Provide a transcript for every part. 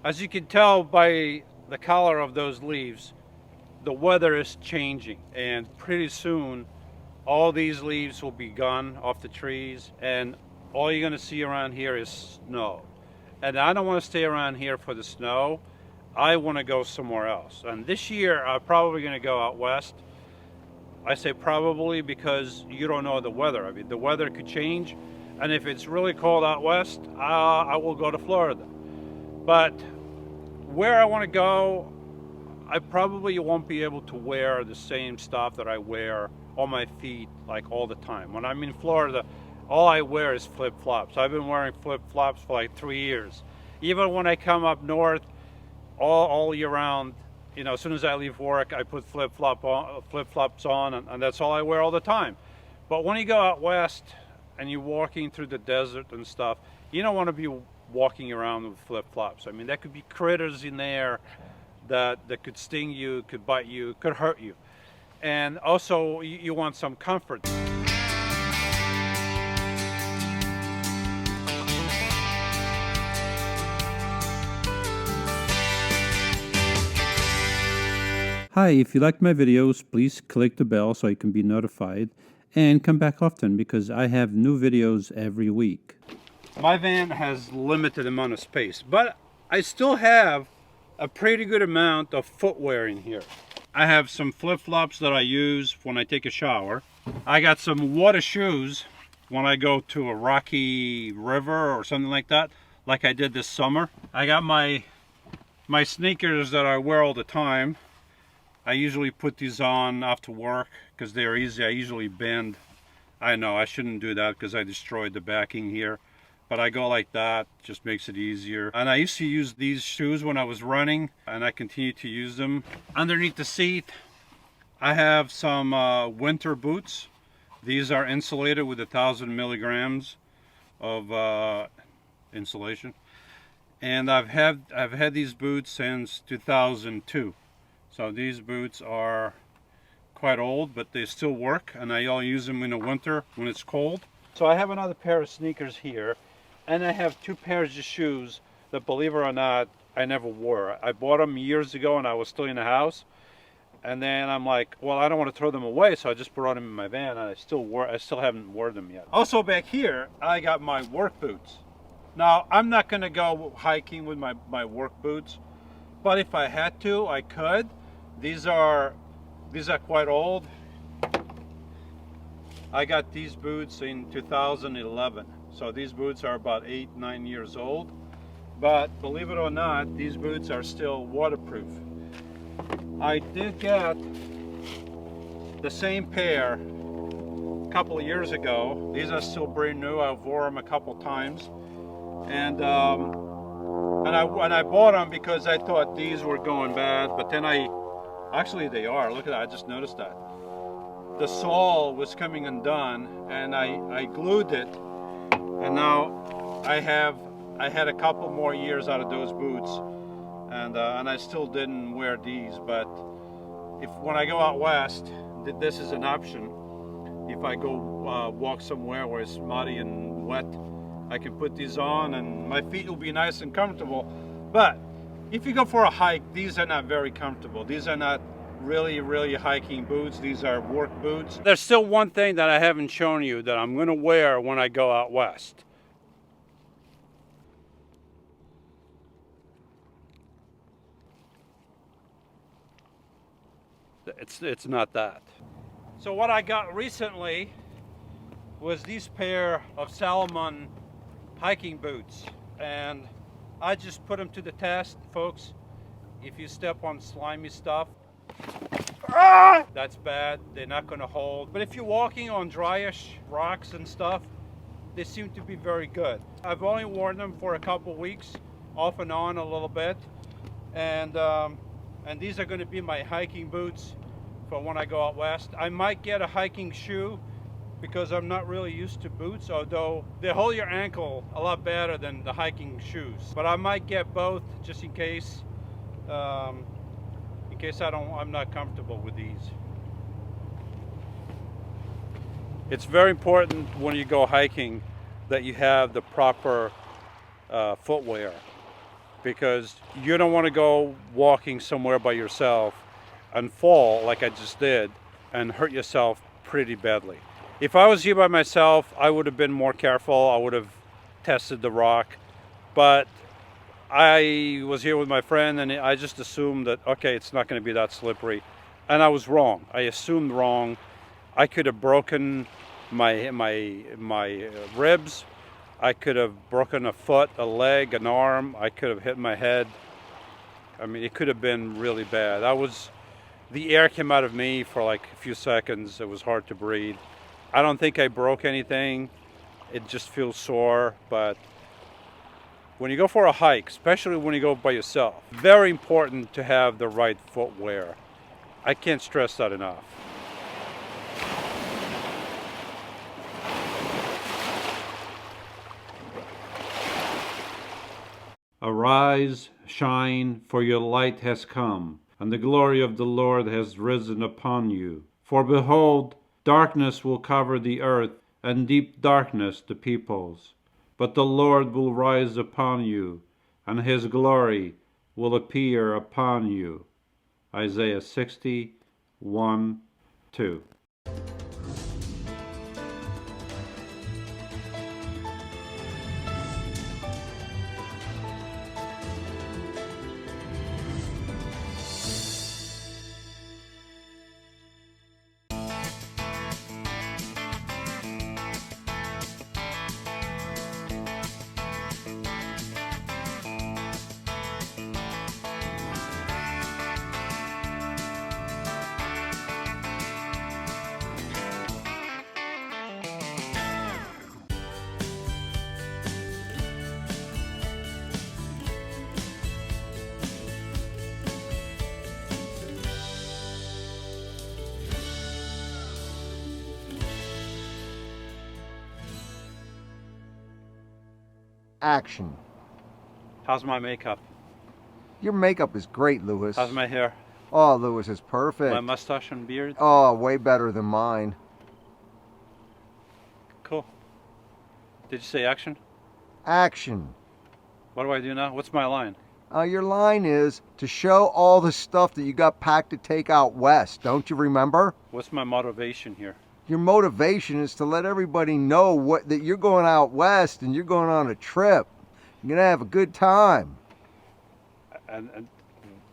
As you can tell by the color of those leaves, the weather is changing, and pretty soon all these leaves will be gone off the trees, and all you're going to see around here is snow. And I don't want to stay around here for the snow. I want to go somewhere else. And this year I'm probably going to go out west. I say probably because you don't know the weather. I mean, the weather could change, and if it's really cold out west, I will go to Florida. But where I want to go, I probably won't be able to wear the same stuff that I wear on my feet like all the time. When I'm in Florida, all I wear is flip-flops. I've been wearing flip-flops for like 3 years. Even when I come up north, all year round, you know, as soon as I leave work, I put flip-flops on, and that's all I wear all the time. But when you go out west and you're walking through the desert and stuff, you don't want to be walking around with flip-flops. I mean, there could be critters in there that could sting you, could bite you, could hurt you. And also, you want some comfort. Hi, if you like my videos, please click the bell so you can be notified, and come back often because I have new videos every week. My van has limited amount of space, but I still have a pretty good amount of footwear in here. I have some flip-flops that I use when I take a shower. I got some water shoes when I go to a rocky river or something like that, like I did this summer. I got my sneakers that I wear all the time. I usually put these on after work because they're easy. I usually bend. I know I shouldn't do that because I destroyed the backing here, but I go like that, just makes it easier. And I used to use these shoes when I was running, and I continue to use them. Underneath the seat, I have some winter boots. These are insulated with 1,000 milligrams of insulation, and I've had these boots since 2002. So these boots are quite old, but they still work, and I only use them in the winter when it's cold. So I have another pair of sneakers here, and I have 2 pairs of shoes that, believe it or not, I never wore. I bought them years ago and I was still in the house, and then I'm like, well, I don't want to throw them away, so I just brought them in my van, and I still haven't worn them yet. Also back here, I got my work boots. Now, I'm not going to go hiking with my work boots, but if I had to, I could. These are quite old. I got these boots in 2011. So these boots are about 8-9 years old. But believe it or not, these boots are still waterproof. I did get the same pair a couple of years ago. These are still brand new. I've worn them a couple times. And I bought them because I thought these were going bad, but then actually they are. Look at that, I just noticed that. The sole was coming undone, and I glued it, and now I had a couple more years out of those boots, and I still didn't wear these. But when I go out west, this is an option. If I go walk somewhere where it's muddy and wet, I can put these on and my feet will be nice and comfortable. But if you go for a hike, these are not very comfortable. These are not really hiking boots. These are work boots. There's still one thing that I haven't shown you that I'm going to wear when I go out west. It's not that. So what I got recently was these pair of Salomon hiking boots, and I just put them to the test, folks. If you step on slimy stuff, that's bad. They're not going to hold. But if you're walking on dryish rocks and stuff, they seem to be very good. I've only worn them for a couple weeks, off and on a little bit, and these are going to be my hiking boots for when I go out west. I might get a hiking shoe because I'm not really used to boots, although they hold your ankle a lot better than the hiking shoes. But I might get both just in case I'm not comfortable with these. It's very important when you go hiking that you have the proper footwear. because you don't want to go walking somewhere by yourself and fall like I just did and hurt yourself pretty badly. If I was here by myself, I would have been more careful. I would have tested the rock, but I was here with my friend and I just assumed that, okay, it's not going to be that slippery. And I was wrong. I assumed wrong. I could have broken my ribs. I could have broken a foot, a leg, an arm. I could have hit my head. I mean, it could have been really bad. The air came out of me for like a few seconds. It was hard to breathe. I don't think I broke anything. It just feels sore, but when you go for a hike, especially when you go by yourself, very important to have the right footwear. I can't stress that enough. Arise, shine, for your light has come, and the glory of the Lord has risen upon you. For behold, darkness will cover the earth, and deep darkness the peoples. But the Lord will rise upon you, and his glory will appear upon you. Isaiah 60:1-2. Action. How's my makeup? Your makeup is great, Louis. How's my hair? Oh, Louis is perfect. My mustache and beard? Oh, way better than mine. Cool. Did you say action? Action. What do I do now? What's my line? Your line is to show all the stuff that you got packed to take out west. Don't you remember? What's my motivation here? Your motivation is to let everybody know that you're going out west and you're going on a trip. You're going to have a good time. And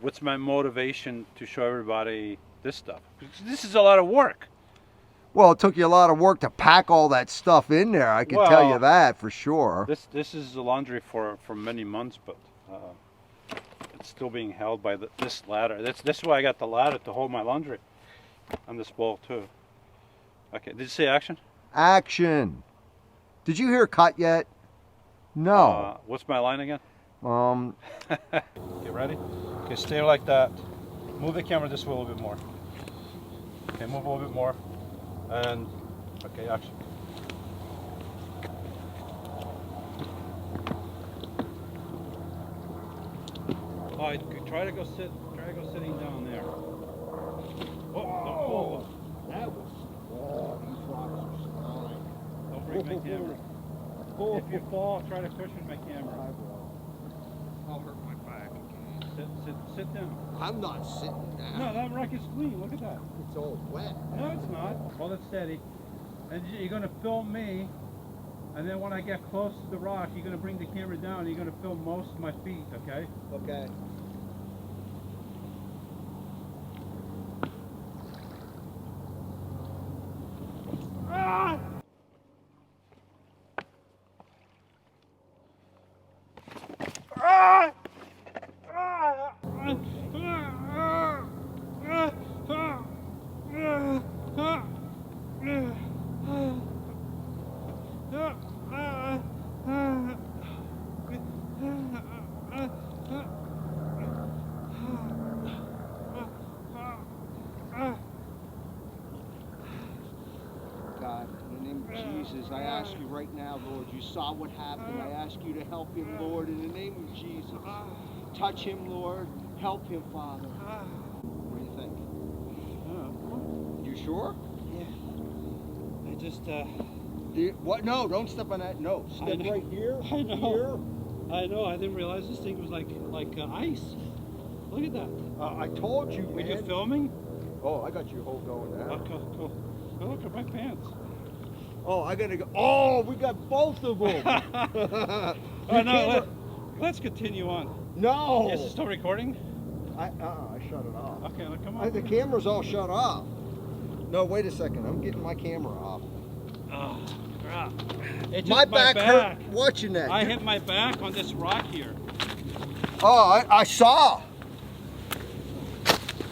what's my motivation to show everybody this stuff? Because this is a lot of work. Well, it took you a lot of work to pack all that stuff in there. I can tell you that for sure. This is the laundry for many months, but it's still being held by this ladder. This is why I got the ladder to hold my laundry on this wall too. Okay, did you say action? Action. Did you hear cut yet? No. What's my line again? Get ready? Okay, stay like that. Move the camera this way a little bit more. Okay, move a little bit more. And, okay, action. Oh, try to go sitting down there. Oh, that was. Oh, these rocks are slime. Don't break my camera. If you fall, try to cushion my camera. I will. I'll hurt my back again. Sit down. I'm not sitting down. No, that rock is clean. Look at that. It's all wet. No, it's not. Hold it steady. And you're going to film me. And then when I get close to the rock, you're going to bring the camera down. And you're going to film most of my feet, okay? Okay. Ah! Ah! God, in the name of Jesus, I ask you right now, Lord, you saw what happened. I ask you to help him, Lord, in the name of Jesus. Touch him, Lord. Help him, Father. What do you think? You sure? Yeah. I just, What? No, don't step on that. No, step right here. I know. Here. I know. I didn't realize this thing was like ice. Look at that. I told you, Were man. you filming? Oh, I got your whole going now. Oh, cool. Oh, look at my pants. Oh, I gotta go. Oh, we got both of them. Oh, no, let's continue on. No. Is it still recording? I shut it off. Okay, come on. The camera's all shut off. No, wait a second. I'm getting my camera off. Oh, crap. It's My just back hurt watching that. I hit my back on this rock here. Oh, I saw.